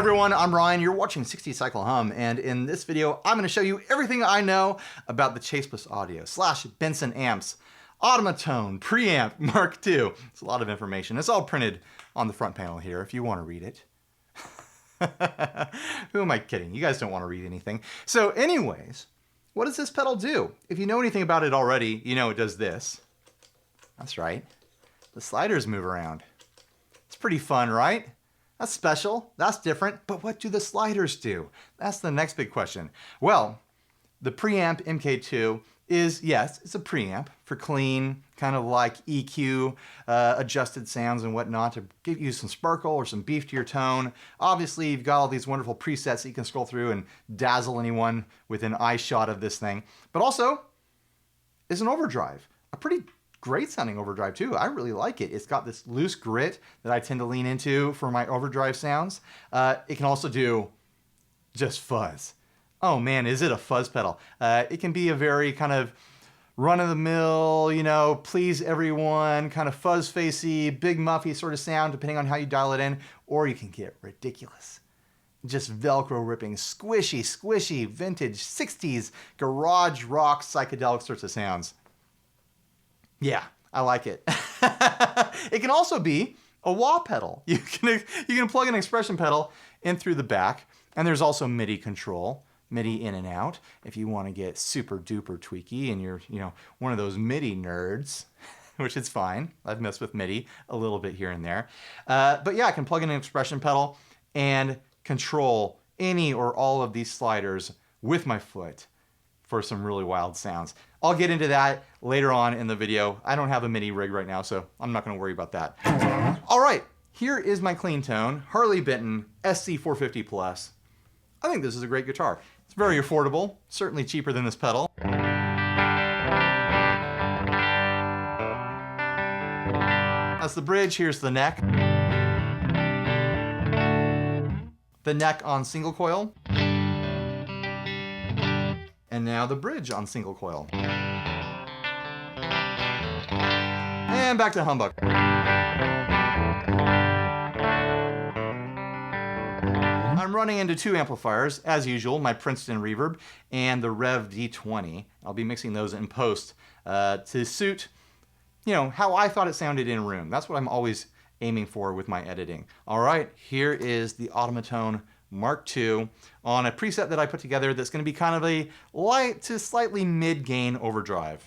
everyone, I'm Ryan. You're watching 60 Cycle Hum, and in this video, I'm going to show you everything I know about the Chase Bliss Audio / Benson amps Automaton Preamp MkII. It's a lot of information. It's all printed on the front panel here if you want to read it. Who am I kidding? You guys don't want to read anything. So anyways, what does this pedal do? If you know anything about it already, you know it does this. That's right. The sliders move around. It's pretty fun, right? That's special, that's different, but what do the sliders do? That's the next big question. Well, the Preamp MkII is, yes, it's a preamp for clean, kind of like EQ, adjusted sounds and whatnot to give you some sparkle or some beef to your tone. Obviously, you've got all these wonderful presets that you can scroll through and dazzle anyone with an eye shot of this thing. But also, it's an overdrive, a pretty great sounding overdrive too. I really like it. It's got this loose grit that I tend to lean into for my overdrive sounds. It can also do just fuzz. Oh man, is it a fuzz pedal? It can be a very kind of run-of-the-mill, you know, please everyone, kind of fuzz-facey, big muffy sort of sound depending on how you dial it in, or you can get ridiculous. Just Velcro ripping, squishy, vintage 60s garage rock psychedelic sorts of sounds. Yeah, I like it. It can also be a wah pedal. You can plug an expression pedal in through the back, and there's also MIDI control, MIDI in and out, if you want to get super duper tweaky and you're, you know, one of those MIDI nerds, which is fine. I've messed with MIDI a little bit here and there. But yeah, I can plug in an expression pedal and control any or all of these sliders with my foot for some really wild sounds. I'll get into that later on in the video. I don't have a MIDI rig right now, so I'm not gonna worry about that. All right, here is my clean tone, Harley Benton SC450 Plus. I think this is a great guitar. It's very affordable, certainly cheaper than this pedal. That's the bridge, here's the neck. The neck on single coil. And now the bridge on single coil. And back to humbucker. I'm running into two amplifiers, as usual, my Princeton Reverb and the Rev D20. I'll be mixing those in post to suit, you know, how I thought it sounded in room. That's what I'm always aiming for with my editing. All right, here is the Automaton MkII on a preset that I put together that's going to be kind of a light to slightly mid-gain overdrive.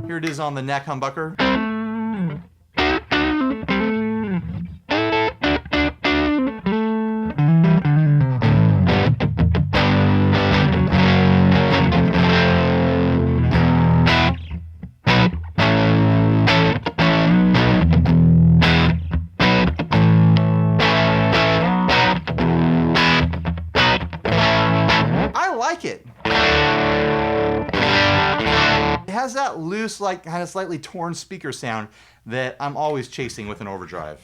Here it is on the neck humbucker. It has that loose, like kind of slightly torn speaker sound that I'm always chasing with an overdrive.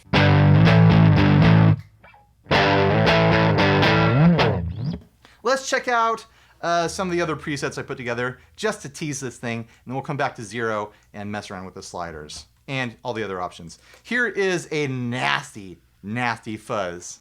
Let's check out some of the other presets I put together just to tease this thing, and then we'll come back to zero and mess around with the sliders and all the other options. Here is a nasty fuzz.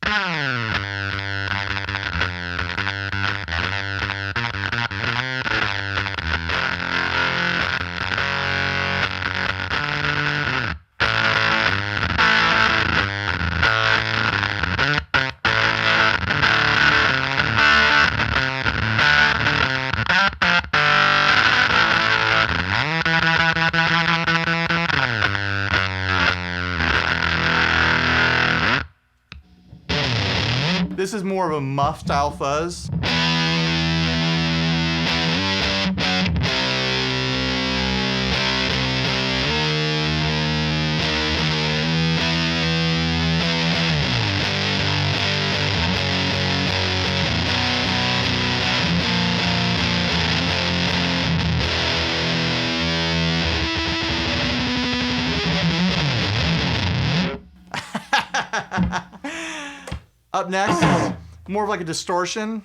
This is more of a muff style fuzz. Up next, more of like a distortion.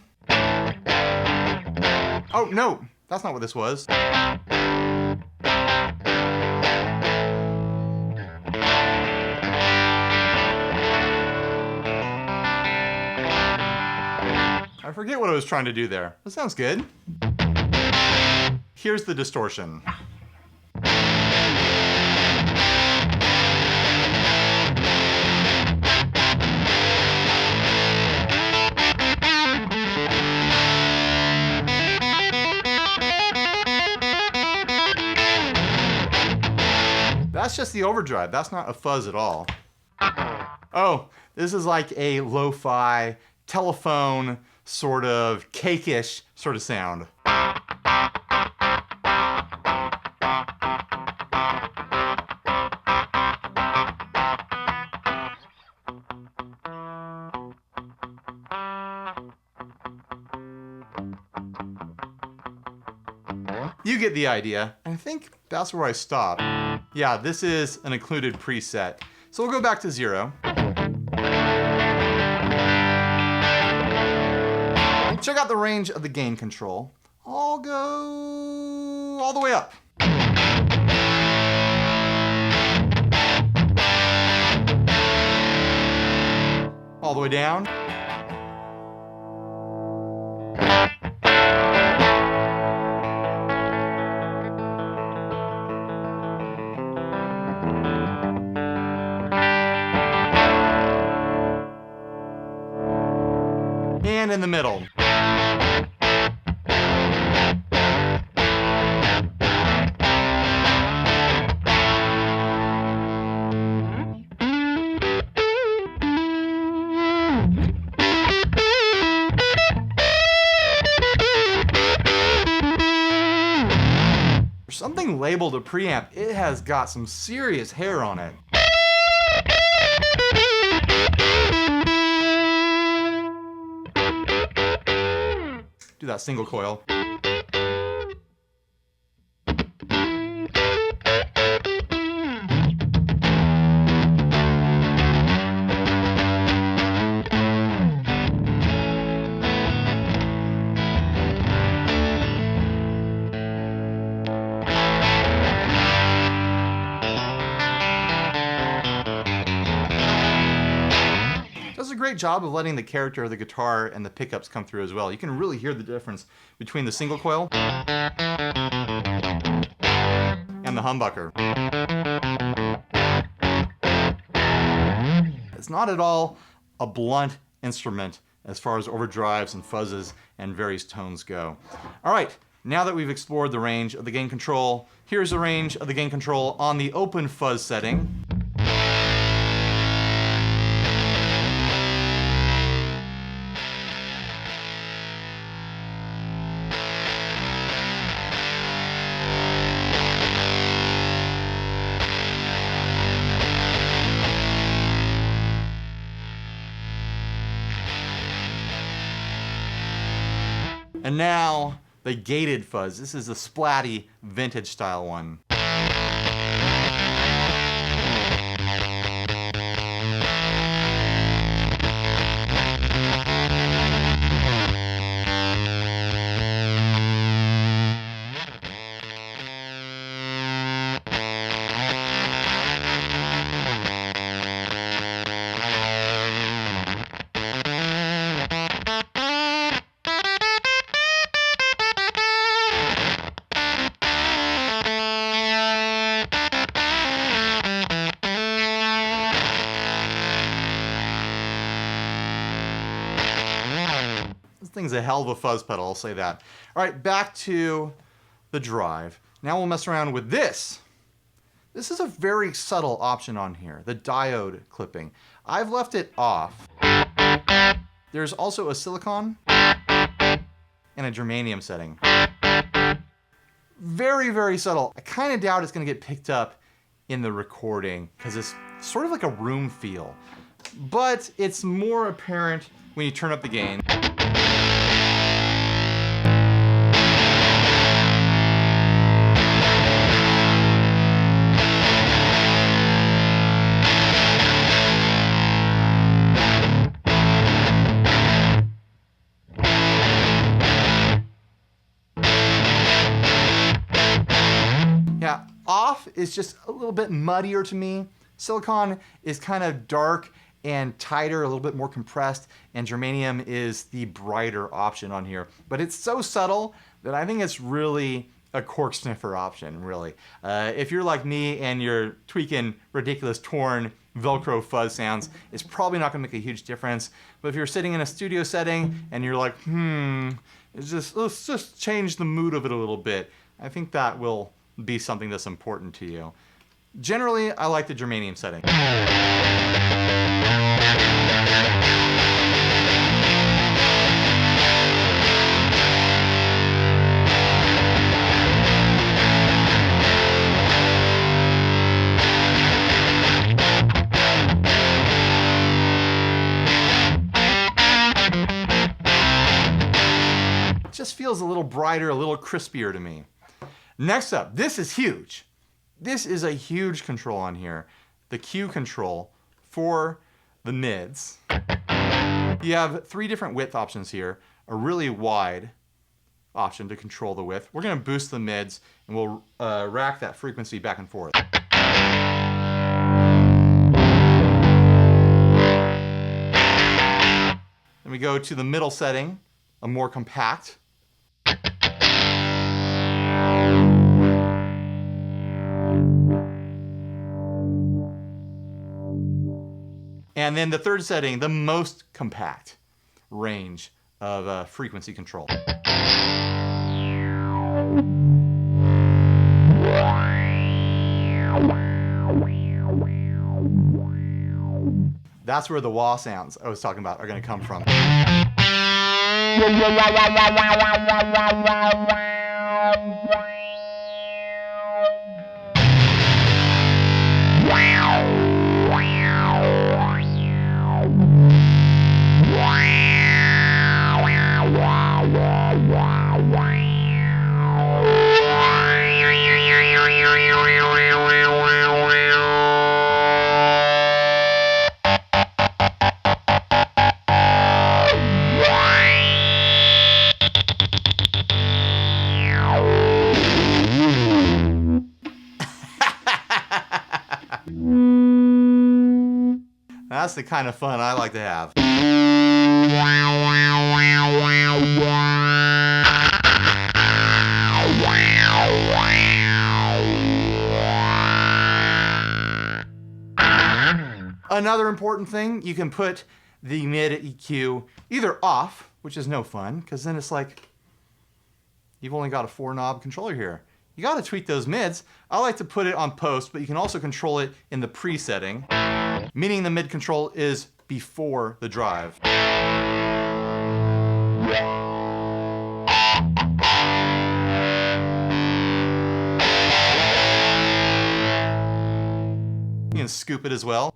Oh, no, that's not what this was. I forget what I was trying to do there. That sounds good. Here's the distortion. That's just the overdrive. That's not a fuzz at all. Oh, this is like a lo-fi telephone sort of cake-ish sort of sound. You get the idea. I think that's where I stop. Yeah, this is an included preset. So we'll go back to 0. Check out the range of the gain control. I'll go all the way up. All the way down. And in the middle. For something labeled a preamp, it has got some serious hair on it. Do that single coil. Does a great job of letting the character of the guitar and the pickups come through as well. You can really hear the difference between the single coil and the humbucker. It's not at all a blunt instrument as far as overdrives and fuzzes and various tones go. All right, now that we've explored the range of the gain control, here's the range of the gain control on the open fuzz setting. And now, the gated fuzz. This is a splatty, vintage style one. This thing's a hell of a fuzz pedal, I'll say that. All right, back to the drive. Now we'll mess around with this. This is a very subtle option on here, the diode clipping. I've left it off. There's also a silicon and a germanium setting. Very, very subtle. I kind of doubt it's going to get picked up in the recording because it's sort of like a room feel. But it's more apparent when you turn up the gain. Off is just a little bit muddier to me. Silicon is kind of dark and tighter, a little bit more compressed, and germanium is the brighter option on here. But it's so subtle that I think it's really a cork sniffer option, really. If you're like me and you're tweaking ridiculous torn Velcro fuzz sounds, it's probably not gonna make a huge difference. But if you're sitting in a studio setting and you're like, let's just change the mood of it a little bit, I think that will be something that's important to you. Generally, I like the germanium setting. Just feels a little brighter, a little crispier to me. Next up, this is huge. This is a huge control on here. The Q control for the mids. You have 3 different width options here. A really wide option to control the width. We're gonna boost the mids and we'll rack that frequency back and forth. Then we go to the middle setting, a more compact. And then the third setting, the most compact range of frequency control. That's where the wah sounds I was talking about are going to come from. That's the kind of fun I like to have. Another important thing, you can put the mid EQ either off, which is no fun, because then it's like, you've only got a 4-knob controller here. You gotta tweak those mids. I like to put it on post, but you can also control it in the pre-setting, meaning the mid control is before the drive. You can scoop it as well.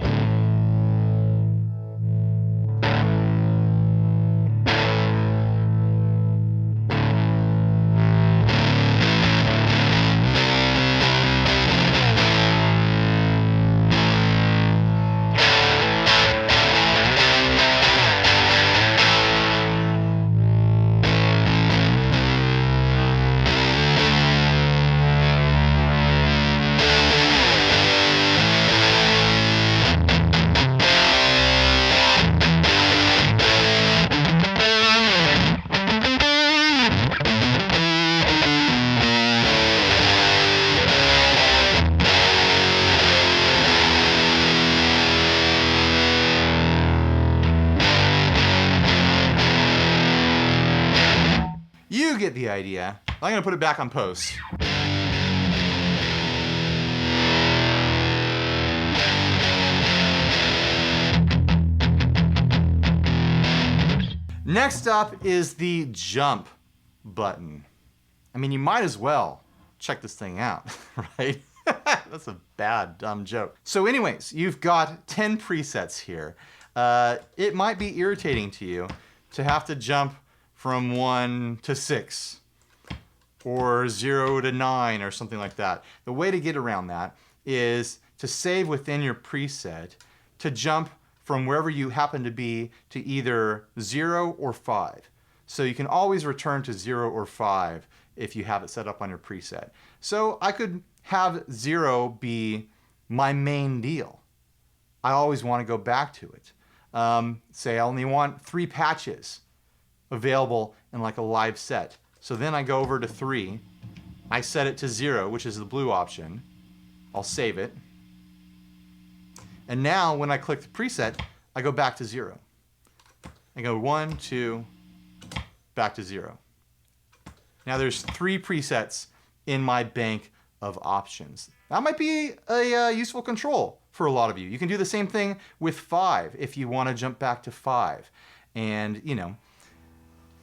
You get the idea. I'm gonna put it back on post. Next up is the jump button. I mean, you might as well check this thing out, right? That's a bad, dumb joke. So anyways, you've got 10 presets here. It might be irritating to you to have to jump from 1 to 6 or 0 to 9 or something like that. The way to get around that is to save within your preset to jump from wherever you happen to be to either 0 or 5. So you can always return to 0 or 5 if you have it set up on your preset. So I could have 0 be my main deal. I always want to go back to it. Say I only want 3 patches available in like a live set. So then I go over to 3. I set it to 0, which is the blue option. I'll save it. And now when I click the preset, I go back to 0. I go 1, 2, back to 0. Now there's 3 presets in my bank of options. That might be a useful control for a lot of you. You can do the same thing with 5 if you want to jump back to 5. And, you know,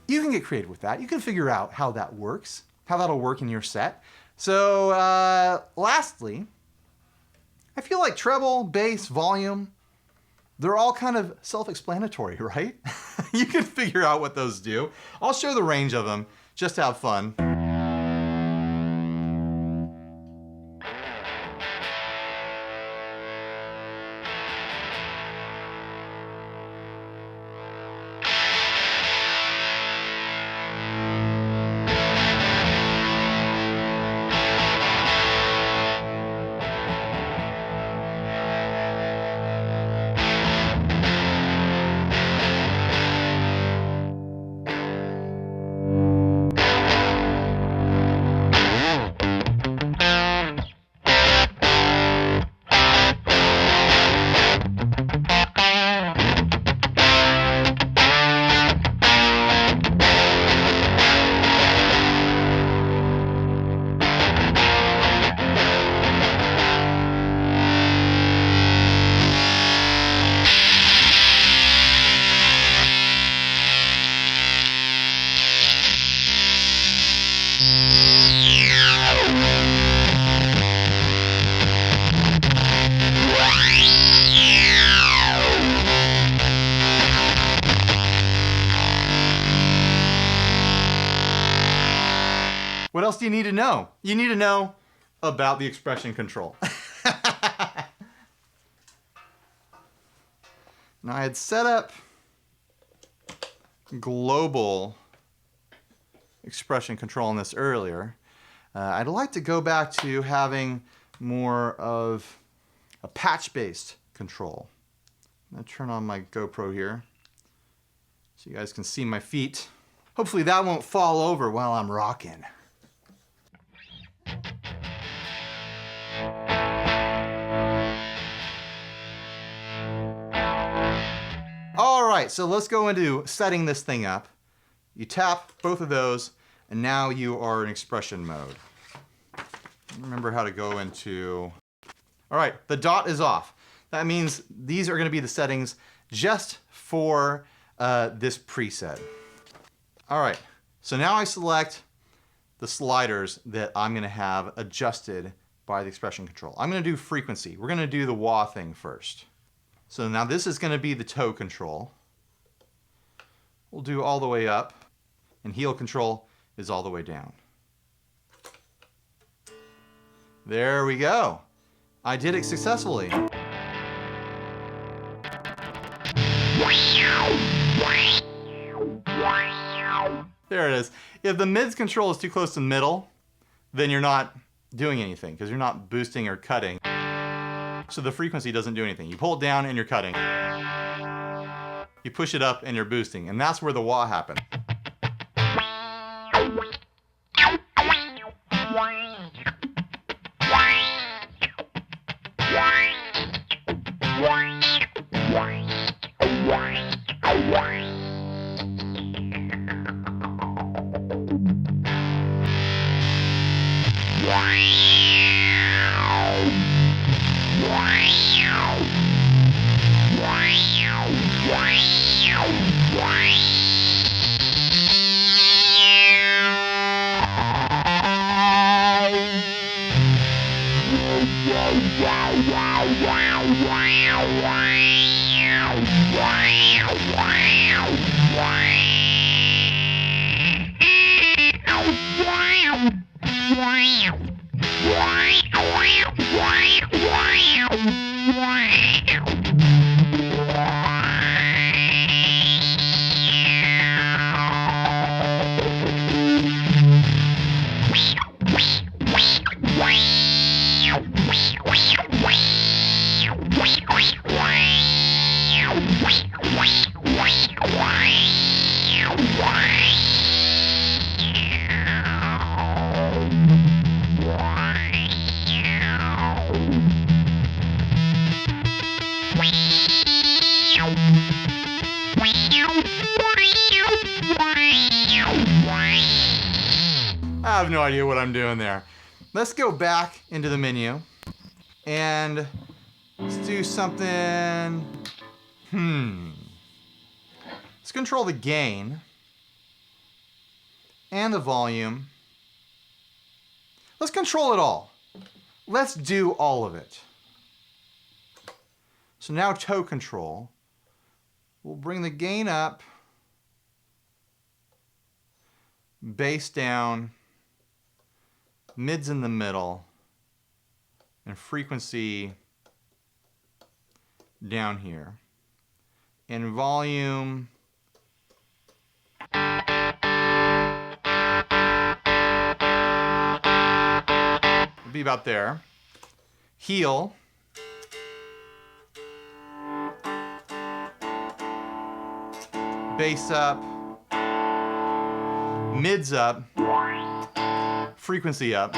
you can get creative with that. You can figure out how that works, how that'll work in your set. So lastly, I feel like treble, bass, volume, they're all kind of self-explanatory, right? You can figure out what those do. I'll show the range of them just to have fun. What else do you need to know? You need to know about the expression control. Now I had set up global expression control on this earlier. I'd like to go back to having more of a patch-based control. I'm going to turn on my GoPro here so you guys can see my feet. Hopefully that won't fall over while I'm rocking. All right, so let's go into setting this thing up. You tap both of those, and now you are in expression mode. Remember how to go into... All right, the dot is off. That means these are going to be the settings just for this preset. All right, so now I select the sliders that I'm going to have adjusted by the expression control. I'm going to do frequency. We're going to do the wah thing first. So now this is going to be the toe control. We'll do all the way up, and heel control is all the way down. There we go. I did it successfully. There it is. If the mids control is too close to the middle, then you're not doing anything because you're not boosting or cutting. So the frequency doesn't do anything. You pull it down and you're cutting. You push it up and you're boosting. And that's where the wah happened. I have no idea what I'm doing there. Let's go back into the menu and let's do something. Let's control the gain and the volume. Let's control it all. Let's do all of it. So now toe control. We'll bring the gain up, bass down, mids in the middle, and frequency down here. And volume will be about there. Heel. Bass up, mids up, frequency up.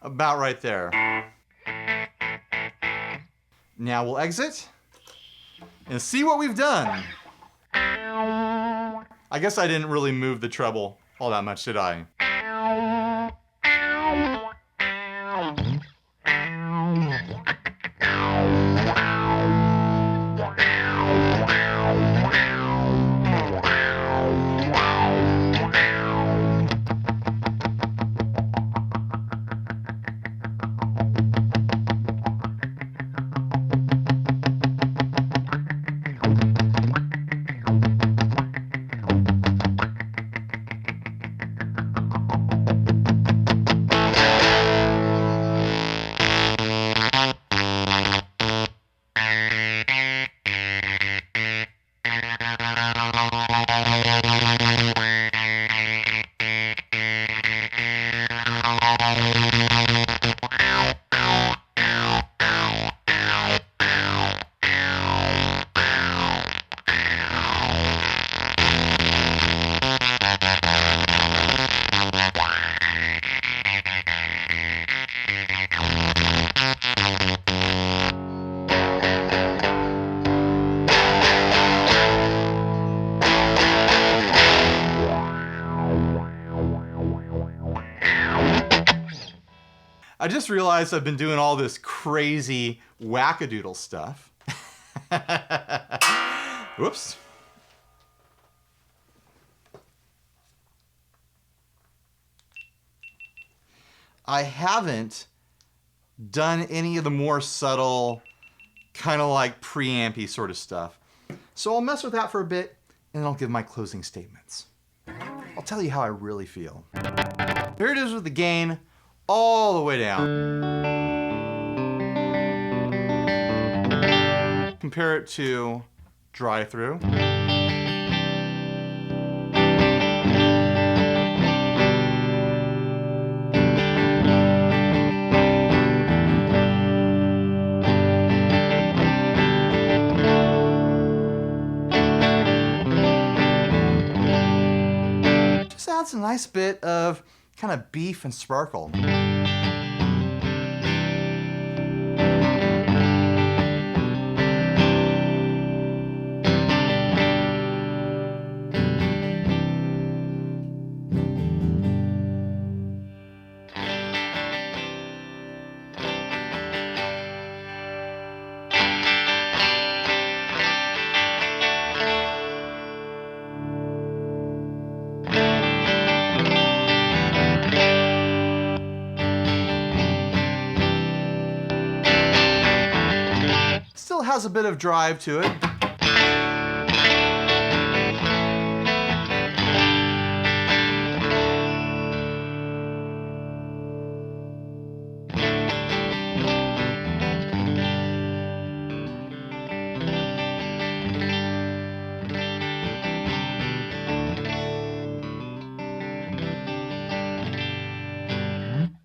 About right there. Now we'll exit and see what we've done. I guess I didn't really move the treble all that much, did I? I just realized I've been doing all this crazy wackadoodle stuff. Whoops. I haven't done any of the more subtle, kind of like preampy sort of stuff. So I'll mess with that for a bit, and then I'll give my closing statements. I'll tell you how I really feel. Here it is with the gain all the way down. Compare it to drive-through. Just adds a nice bit of kind of beef and sparkle. Still has a bit of drive to it.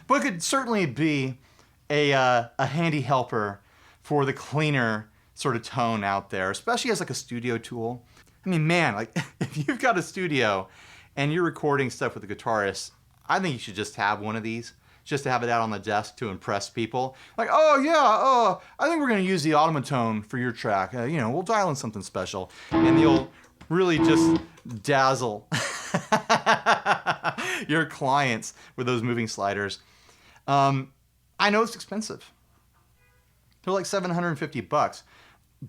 But it could certainly be a handy helper for the cleaner sort of tone out there, especially as like a studio tool. I mean, man, like if you've got a studio and you're recording stuff with a guitarist, I think you should just have one of these just to have it out on the desk to impress people. Like, oh yeah, I think we're gonna use the Automaton for your track. You know, we'll dial in something special. And you'll really just dazzle your clients with those moving sliders. I know it's expensive. They're like $750,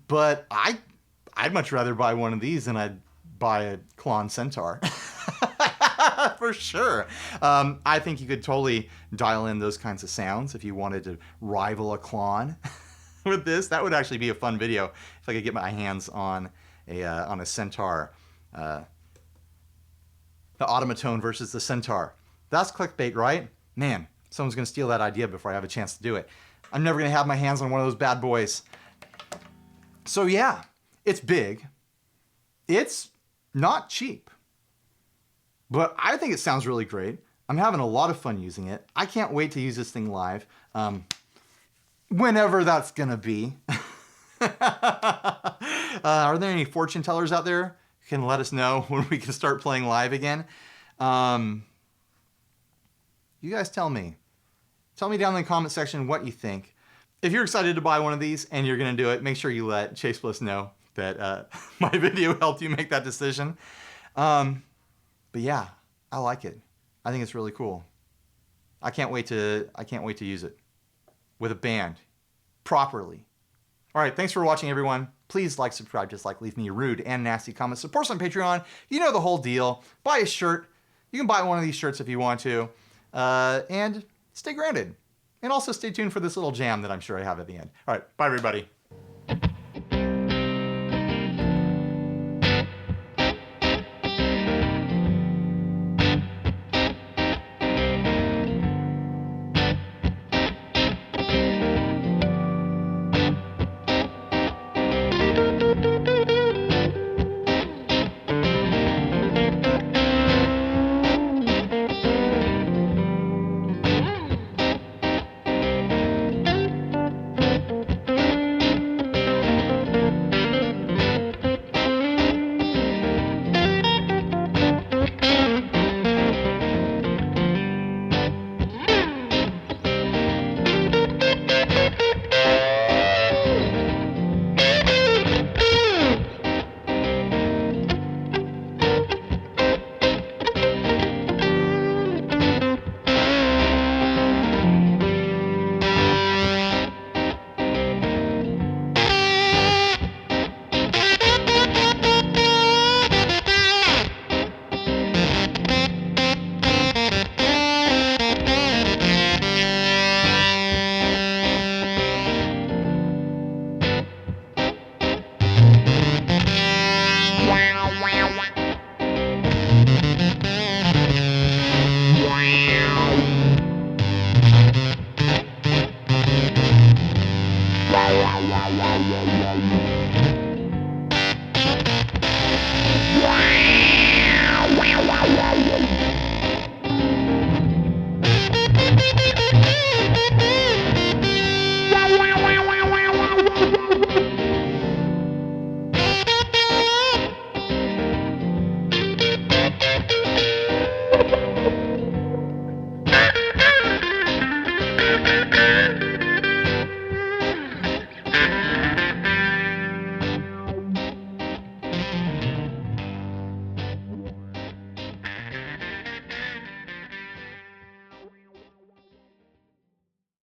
but I'd much rather buy one of these than I'd buy a Klon Centaur. For sure. I think you could totally dial in those kinds of sounds if you wanted to rival a Klon with this. That would actually be a fun video if I could get my hands on a Centaur. The Automaton versus the Centaur. That's clickbait, right? Man, someone's going to steal that idea before I have a chance to do it. I'm never going to have my hands on one of those bad boys. So yeah, it's big. It's not cheap. But I think it sounds really great. I'm having a lot of fun using it. I can't wait to use this thing live. Whenever that's going to be. Are there any fortune tellers out there who can let us know when we can start playing live again? You guys tell me. Tell me down in the comment section what you think. If you're excited to buy one of these and you're going to do it, make sure you let Chase Bliss know that my video helped you make that decision. But yeah, I like it. I think it's really cool. I can't wait to use it with a band properly. All right, thanks for watching, everyone. Please like, subscribe, dislike, leave me a rude and nasty comments. Support us on Patreon. You know the whole deal. Buy a shirt. You can buy one of these shirts if you want to. And stay grounded. And also stay tuned for this little jam that I'm sure I have at the end. All right, bye, everybody.